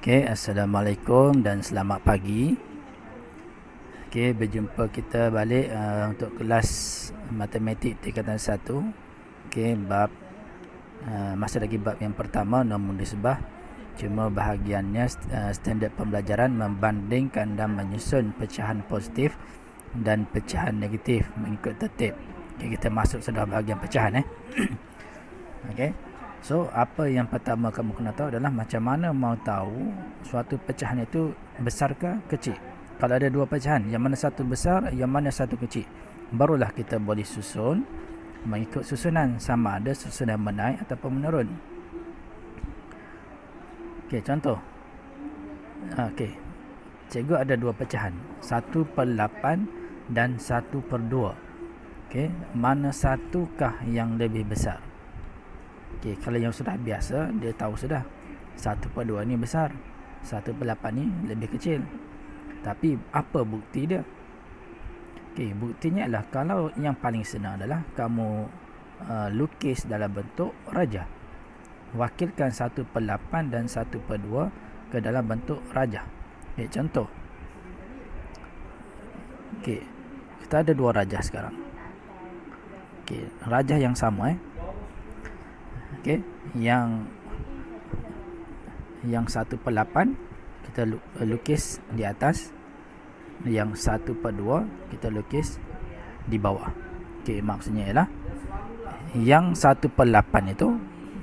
Okey, Assalamualaikum dan selamat pagi. Okey, berjumpa kita balik untuk kelas matematik tingkatan 1. Okey, bab masih lagi bab yang pertama, nombor nisbah. Cuma bahagiannya standard pembelajaran membandingkan dan menyusun pecahan positif dan pecahan negatif mengikut tertib. Okey, kita masuk sudah bahagian pecahan Okey. So, apa yang pertama kamu kena tahu adalah macam mana mau tahu suatu pecahan itu besar ke kecil. Kalau ada dua pecahan, yang mana satu besar, yang mana satu kecil, barulah kita boleh susun mengikut susunan, sama ada susunan menaik ataupun menurun. Okey, contoh. Okey. Cikgu ada dua pecahan, 1/8 dan 1/2. Okey, mana satukah yang lebih besar? Okay, kalau yang sudah biasa, dia tahu sudah 1/2 ni besar, 1/8 ni lebih kecil. Tapi apa bukti dia? Okay, buktinya adalah kalau yang paling senang adalah kamu lukis dalam bentuk rajah. Wakilkan 1/8 dan 1/2 ke dalam bentuk rajah. Okay, contoh. Okay, kita ada dua rajah sekarang. Okay, rajah yang sama Okey, yang 1/8 kita lukis di atas, yang 1/2 kita lukis di bawah. Okey, maksudnya ialah yang 1/8 itu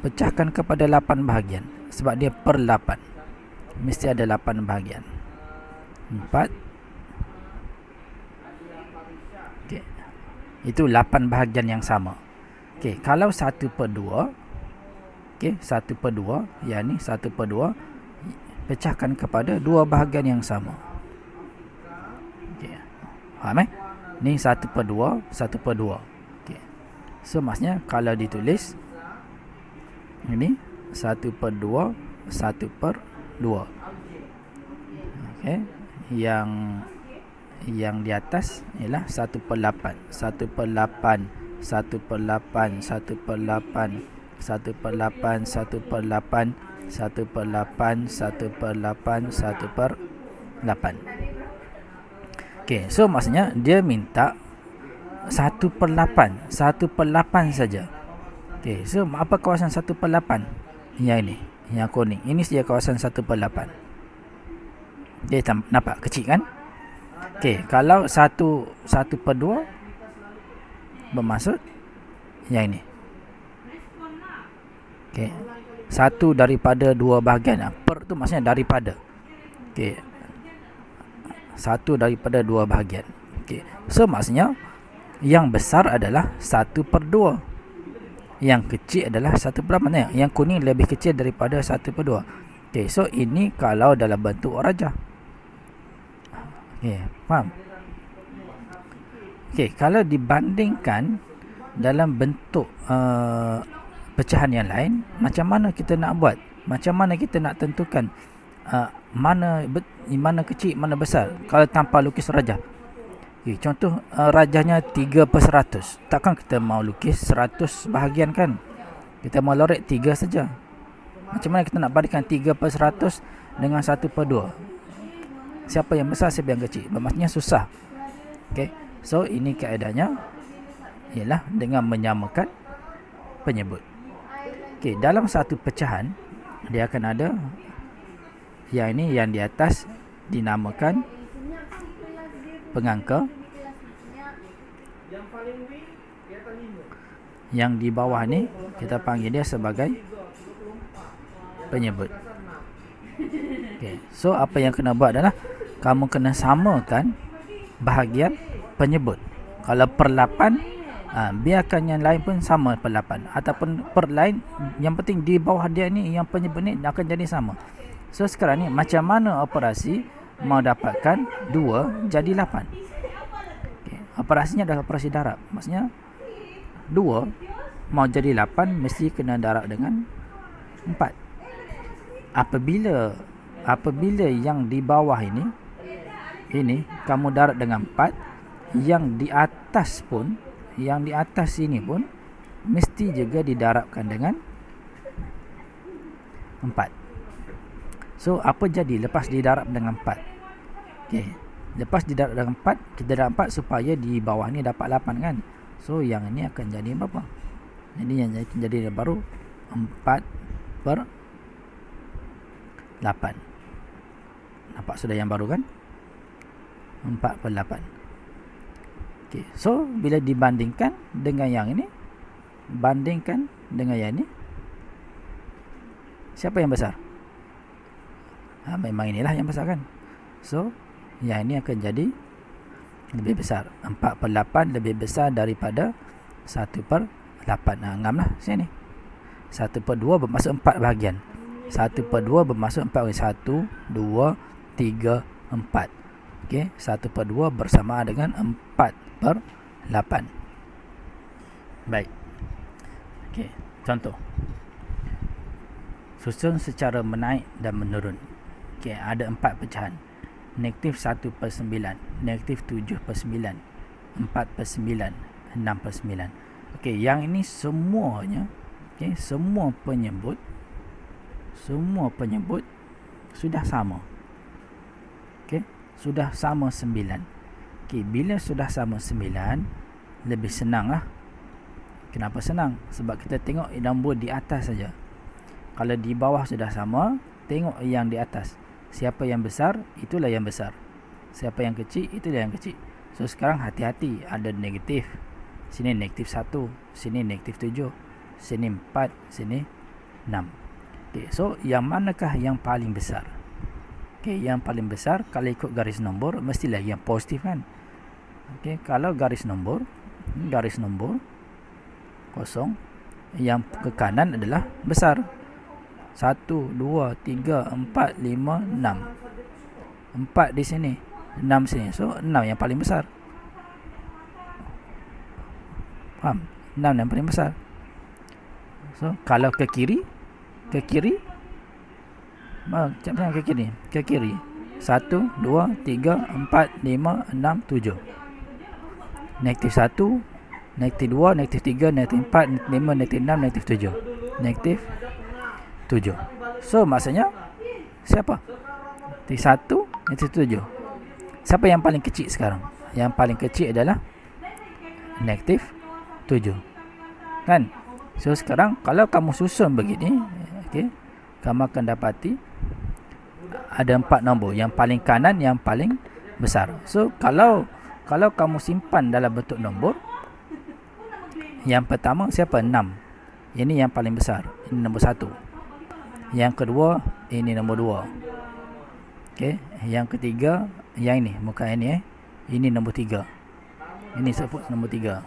pecahkan kepada 8 bahagian, sebab dia per 8. Mesti ada 8 bahagian. 4. Okey. Itu 8 bahagian yang sama. Okey, kalau 1/2, okey, 1/2, yang ni 1/2 pecahkan kepada dua bahagian yang sama. Okey. Faham Ni 1/2, 1/2. Okey. So maksudnya kalau ditulis ini 1/2, 1/2. Okey. Yang di atas ialah 1/8, 1/8, 1/8, 1/8, 1/8, 1/8, 1/8, 1/8, 1/8. Okey, so maksudnya dia minta 1/8, 1/8 saja. Okey, so apa kawasan 1/8? Yang ini, yang kuning. Ini saja kawasan 1/8. Dia nampak kecil kan? Okey, kalau 1/2 bermaksud yang ini. Okey. Satu daripada dua bahagian. Per tu maksudnya daripada. Okey. Satu daripada dua bahagian. Okey. So maksudnya yang besar adalah 1/2. Yang kecil adalah 1/8. Yang kuning lebih kecil daripada 1/2. Okey, so ini kalau dalam bentuk rajah. Okey, faham? Okey, kalau dibandingkan dalam bentuk pecahan yang lain, macam mana kita nak buat? Macam mana kita nak tentukan mana kecil, mana besar kalau tanpa lukis rajah? Okay, contoh rajahnya 3/100. Takkan kita mau lukis 100 bahagian kan? Kita mau lorek 3 saja. Macam mana kita nak bandingkan 3/100 dengan 1/2? Siapa yang besar, siapa yang kecil? Maksudnya susah. Okay, so ini kaedahnya ialah dengan menyamakan penyebut. Okey, dalam satu pecahan dia akan ada yang ini, yang di atas dinamakan pengangka, yang di bawah ni kita panggil dia sebagai penyebut. Okey, so apa yang kena buat adalah kamu kena samakan bahagian penyebut. Kalau per 8, biarkan yang lain pun sama per 8, ataupun per lain, yang penting di bawah dia ni yang penyebut ni akan jadi sama. So sekarang ni macam mana operasi mau dapatkan 2 jadi 8? Okay. Operasinya adalah operasi darab. Maksudnya 2 mau jadi 8 mesti kena darab dengan 4. Apabila yang di bawah ini kamu darab dengan 4, yang di atas sini pun mesti juga didarabkan dengan 4. So apa jadi lepas didarab dengan 4? Okey, lepas didarab dengan 4, kita dapat 4 supaya di bawah ni dapat 8 kan. So yang ini akan jadi berapa? Jadi yang jadi baru 4/8. Nampak sudah yang baru kan? 4/8. Okey, so bila dibandingkan dengan yang ini, bandingkan dengan yang ini, siapa yang besar? Memang inilah yang besar kan. So yang ini akan jadi lebih besar. 4/8 lebih besar daripada 1/8. Anggaplah sini 1/2 bermaksud 4 bahagian. 1/2 bermaksud 4 bahagian. 1, 2, 3, 4. Okey, 1/2 bersamaan dengan 4/8. Baik. Okey, contoh. Susun secara menaik dan menurun. Okey, ada 4 pecahan. -1/9, -7/9, 4/9, 6/9. Okey, yang ini semuanya, okey, semua penyebut sudah sama. Okey, sudah sama 9. Okey, bila sudah sama 9, lebih senanglah. Kenapa senang? Sebab kita tengok nombor di atas saja. Kalau di bawah sudah sama, tengok yang di atas. Siapa yang besar, itulah yang besar. Siapa yang kecil, itulah yang kecil. So sekarang hati-hati, ada negatif. Sini -1, sini -7, sini 4, sini 6. Okay, so yang manakah yang paling besar? Okay, yang paling besar kalau ikut garis nombor mestilah yang positif kan. Okay, kalau garis nombor kosong, yang ke kanan adalah besar. 1, 2, 3, 4, 5, 6. 4 di sini, 6 sini. So 6 yang paling besar. Faham? 6 yang paling besar. So kalau ke kiri, macam ke kiri. 1, 2, 3, 4, 5, 6, 7. -1, -2, -3, -4, -5, -6, -7. -7. So maksudnya siapa? -1, -7. Siapa yang paling kecil sekarang? Yang paling kecil adalah -7. Kan? So sekarang kalau kamu susun begini, okey, kamu akan dapati ada 4 nombor. Yang paling kanan yang paling besar. So kalau kamu simpan dalam bentuk nombor, yang pertama siapa? 6. Ini yang paling besar. Ini nombor 1. Yang kedua, ini nombor 2. Okey, yang ketiga, yang ini, bukan ini Ini nombor 3. Ini sebut nombor 3.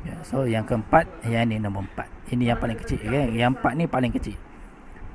Ya, so yang keempat, yang ini nombor 4. Ini yang paling kecil, okay? Yang 4 ni paling kecil.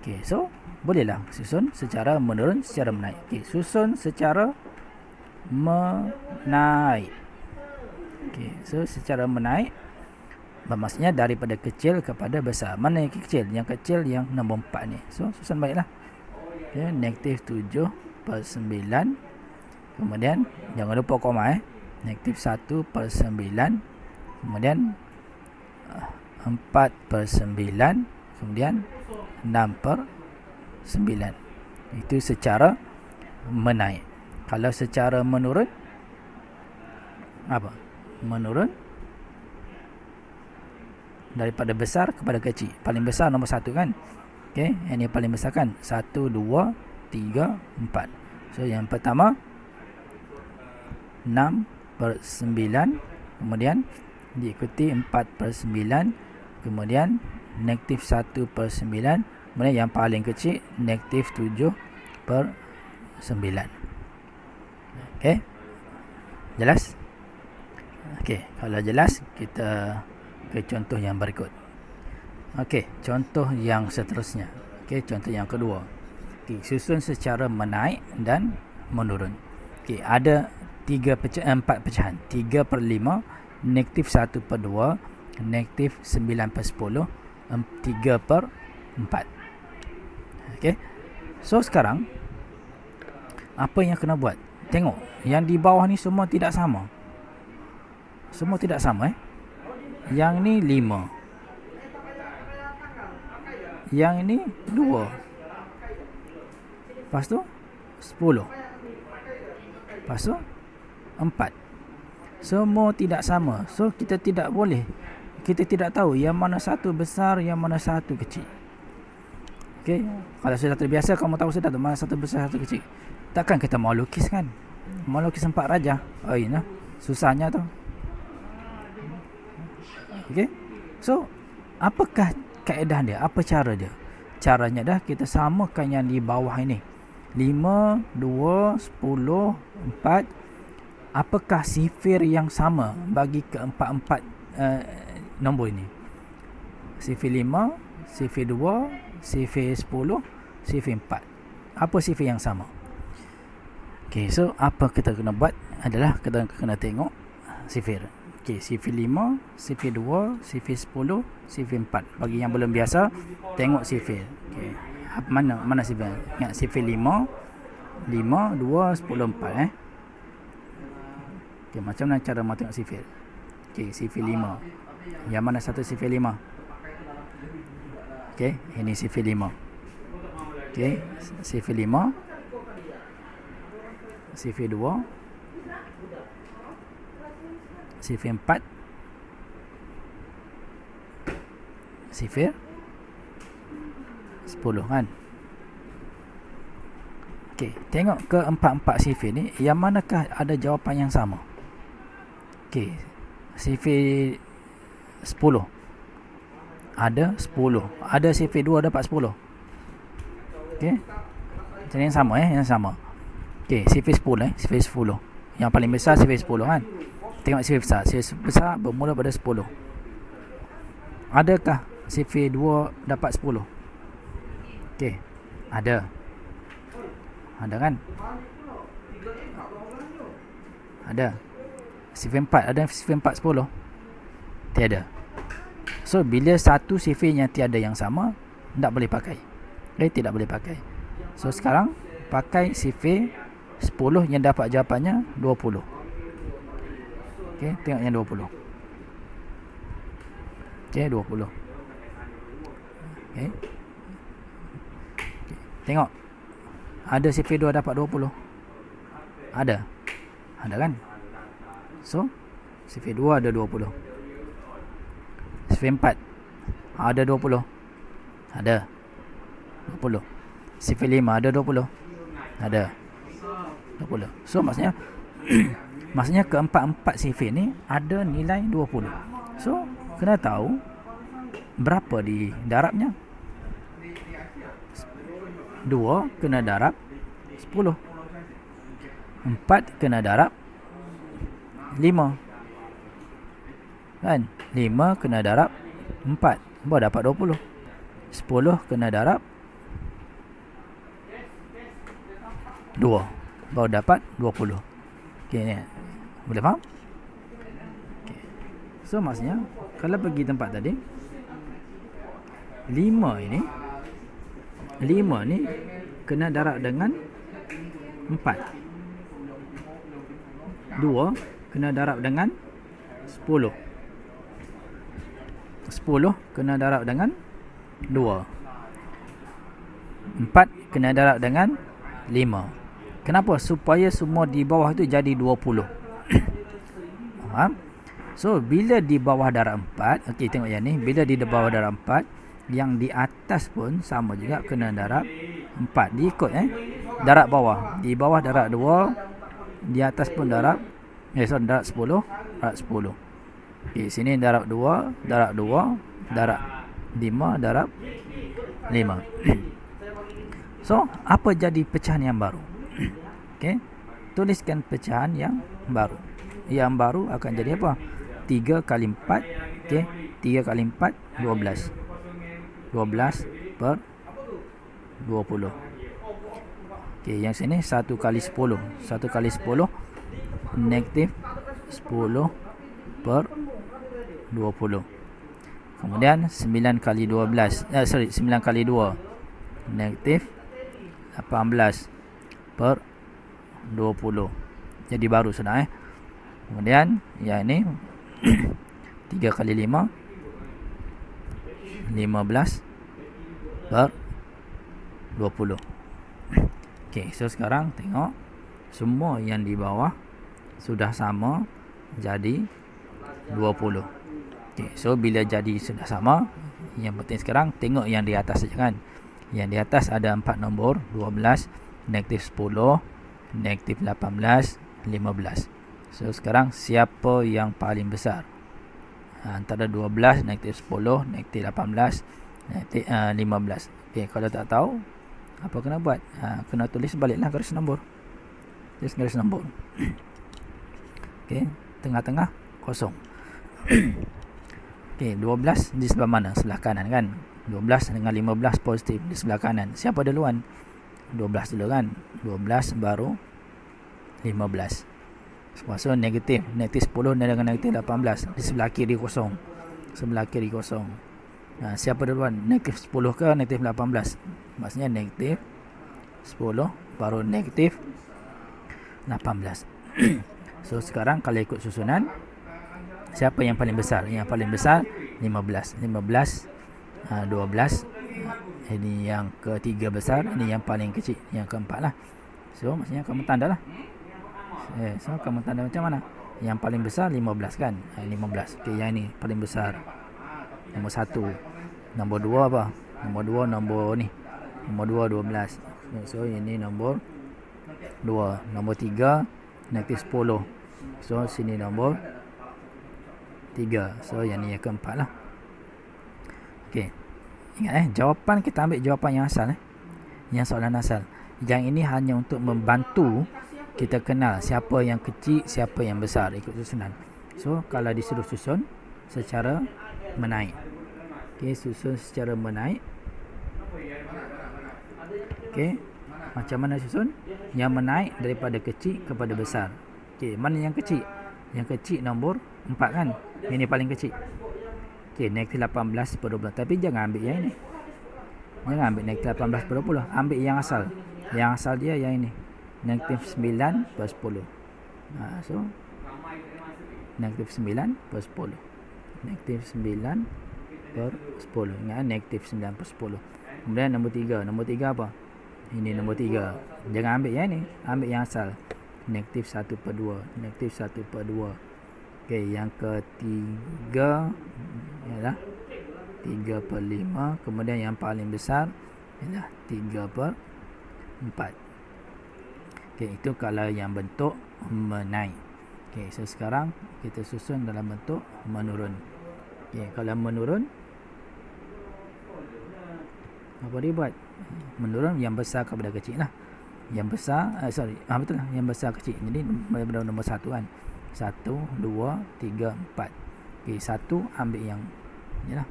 Okey, so bolehlah susun secara menurun, secara menaik. Okey, susun secara menaik. Okey, so secara menaik maksudnya daripada kecil kepada besar. Mana yang kecil? Yang kecil yang nombor 4 ni. So susun baiklah. Okay, -7/9. Kemudian jangan lupa koma -1/9. Kemudian 4/9. Kemudian 6/9. Itu secara menaik. Kalau secara menurun, apa? Menurun daripada besar kepada kecil. Paling besar nombor 1 kan. Okey, yang ini paling besar kan. 1, 2, 3, 4. So yang pertama 6/9, kemudian diikuti 4/9, kemudian -1/9, kemudian yang paling kecil -7/9. Okey. Jelas? Okey, kalau jelas kita ke contoh yang berikut. Okey, contoh yang seterusnya. Okey, contoh yang kedua. Okey, susun secara menaik dan menurun. Okey, ada 4 pecahan. 3/5, -1/2, -9/10, 3/4. Okey. So sekarang apa yang kena buat? Tengok, yang di bawah ni semua tidak sama. Semua tidak sama Yang ni 5. Yang ini 2. Lepas tu 10. Lepas tu 4. Semua tidak sama. So kita tidak boleh, kita tidak tahu yang mana satu besar, yang mana satu kecil. Okey, kalau sudah terbiasa, kamu tahu sudah mana satu besar, satu kecil. Takkan kita mau lukis kan? Mau lukis 4 raja. Oh ini susahnya tu. Okey. So, apakah kaedah dia? Apa cara dia? Caranya dah kita samakan yang di bawah ini. 5, 2, 10, 4. Apakah sifir yang sama bagi keempat-empat nombor ini? Sifir 5, sifir 2, sifir 10, sifir 4. Apa sifir yang sama? Okey, so apa kita kena buat adalah kita kena tengok sifir. Okey, sifir 5, sifir 2, sifir 10, sifir 4. Bagi yang belum biasa, tengok sifir. Okey, mana sifir? Ingat sifir 5, 5, 2, 10, 4 Okey, macam mana cara mau tengok sifir? Okey, sifir 5. Yang mana satu sifir 5? Okey, ini sifir 5. Okey, sifir 5, sifir 2, sifir 4, sifir 10 kan. Okey, tengok ke empat-empat sifir ni, yang manakah ada jawapan yang sama? Okey, sifir 10 ada 10. Ada sifir 2 dapat 10. Okey, macam yang sama yang sama. Okey, sifir 10 sifir 10. Yang paling besar sifir 10 kan. Tengok sifir besar. Sifir besar bermula pada 10. Adakah sifir 2 dapat 10? Okey, ada. Ada kan? Ada. Sifir 4 ada sifir 4 10? Tiada. So bila satu sifir yang tiada yang sama, tak boleh pakai. Tidak boleh pakai. So sekarang pakai sifir 10 yang dapat jawapannya 20. Okey, tengok yang 20. Okey, 20. Okey. Tengok. Ada sifir 2 dapat 20? Ada. Ada kan? So, sifir 2 ada 20. Sifir 4 ada 20? Ada. 20. Sifir 5 ada 20? Ada. 20. So, maksudnya maksudnya keempat-empat sifir ni ada nilai 20. So, kena tahu berapa di darabnya. 2 kena darab 10. 4 kena darab 5. Kan? 5 kena darab 4. Baru dapat 20. 10 kena darab 2. Baru dapat 20. Okey ni. Boleh faham? Okay. So maksudnya kalau pergi tempat tadi 5 ini kena darab dengan 4. 2 kena darab dengan 10. 10 kena darab dengan 2. 4 kena darab dengan 5. Kenapa? Supaya semua di bawah itu jadi 20. Faham? So bila di bawah darab 4, okey tengok yang ni, bila di bawah darab 4, yang di atas pun sama juga kena darab 4. Diikut darab bawah. Di bawah darab 2, di atas pun darab darab 10, darab 10. Okey, sini darab 2, darab 2, darab 5, darab 5. So, apa jadi pecahan yang baru? Okey, tuliskan pecahan yang baru. Yang baru akan jadi apa? 3 kali 4, okey, 3 kali 4 12. 12 per 20. Okey, yang sini 1 kali 10. 1 kali 10 negatif 10 per 20. Kemudian 9 kali 12. 9 kali 2 negatif 18 per 20. Jadi baru sudah Kemudian yang ini 3 kali 5 15 per 20. Okey, so sekarang tengok semua yang di bawah sudah sama jadi 20. Okey, so bila jadi sudah sama, yang penting sekarang tengok yang di atas saja kan. Yang di atas ada 4 nombor, 12, negatif 10, negatif 18, 15. So sekarang siapa yang paling besar? Antara 12, negatif 10, negatif 18, negatif 15. Okey, kalau tak tahu apa kena buat? Kena tulis baliklah garis nombor. Tulis garis nombor. Okey, tengah-tengah kosong. Okey, 12 di sebelah mana? Sebelah kanan kan? 12 dengan 15 positif di sebelah kanan. Siapa duluan? 12 dulu kan? 12 baru 15. So negatif 10 dengan negatif 18 di sebelah kiri kosong. Sebelah kiri kosong. Siapa duluan? Negatif 10 ke negatif 18? Maksudnya negatif 10 baru negatif 18. So sekarang kalau ikut susunan, siapa yang paling besar? Yang paling besar 15. 15 12. Ini yang ketiga besar, ini yang paling kecil, yang keempat lah. So maksudnya kamu tanda lah. So kamu tanda macam mana? Yang paling besar 15 kan? 15. Okey, yang ini paling besar. Nombor 1. Nombor 2 apa? Nombor 2 nombor ni. Nombor 2 12. So ini nombor 2. Nombor 3 negatif 10. So sini nombor 3. So yang ni yang keempat lah. Okey. Ingat jawapan kita ambil jawapan yang asal Yang soalan asal. Yang ini hanya untuk membantu kita kenal siapa yang kecil, siapa yang besar ikut susunan. So kalau disuruh susun secara menaik. Okey, susun secara menaik. Okey. Macam mana susun? Yang menaik daripada kecil kepada besar. Okey, mana yang kecil? Yang kecil nombor 4 kan? Ini paling kecil. Okey, negatif 18 per 20. Tapi jangan ambil yang ini. Jangan ambil negatif 18 per 20. Ambil yang asal. Yang asal dia yang ini. Negatif 9 per 10. So, negatif 9 per 10. Negatif 9 per 10. Ingat, negatif 9 per 10. Kemudian nombor 3. Nombor 3 apa? Ini nombor 3. Jangan ambil yang ini. Ambil yang asal. Negatif 1 per 2. Negatif 1 per 2. Okey, yang ketiga ialah 3 per 5. Kemudian yang paling besar ialah 3 per 4. Okey, itu kalau yang bentuk menaik. Okey, so sekarang kita susun dalam bentuk menurun. Okey, kalau menurun, apa dia buat? Menurun yang besar kepada kecil lah. Yang besar, betul lah. Yang besar kecil. Jadi daripada nombor 1 kan. 1, 2, 3, 4. Okey, 1 ambil yang ni lah.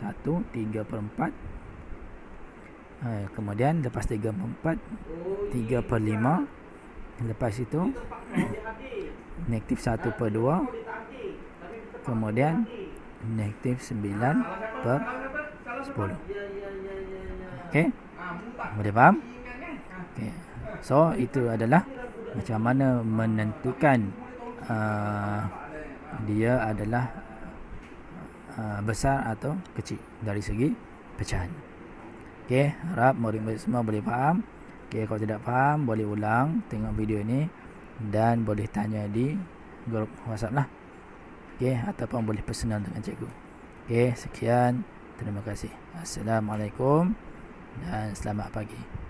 1, 3 per 4. Kemudian lepas 3 per 4, 3 per 5. Lepas itu negatif 1 per 2. Kemudian negatif 9 per 10. Okey, boleh faham? Okey, so itu adalah macam mana menentukan dia adalah besar atau kecil dari segi pecahan. Okey, harap murid-murid semua boleh faham. Okey, kalau tidak faham boleh ulang tengok video ini dan boleh tanya di grup WhatsApp lah. Okey, ataupun boleh personal dengan cikgu. Okey, sekian. Terima kasih. Assalamualaikum dan selamat pagi.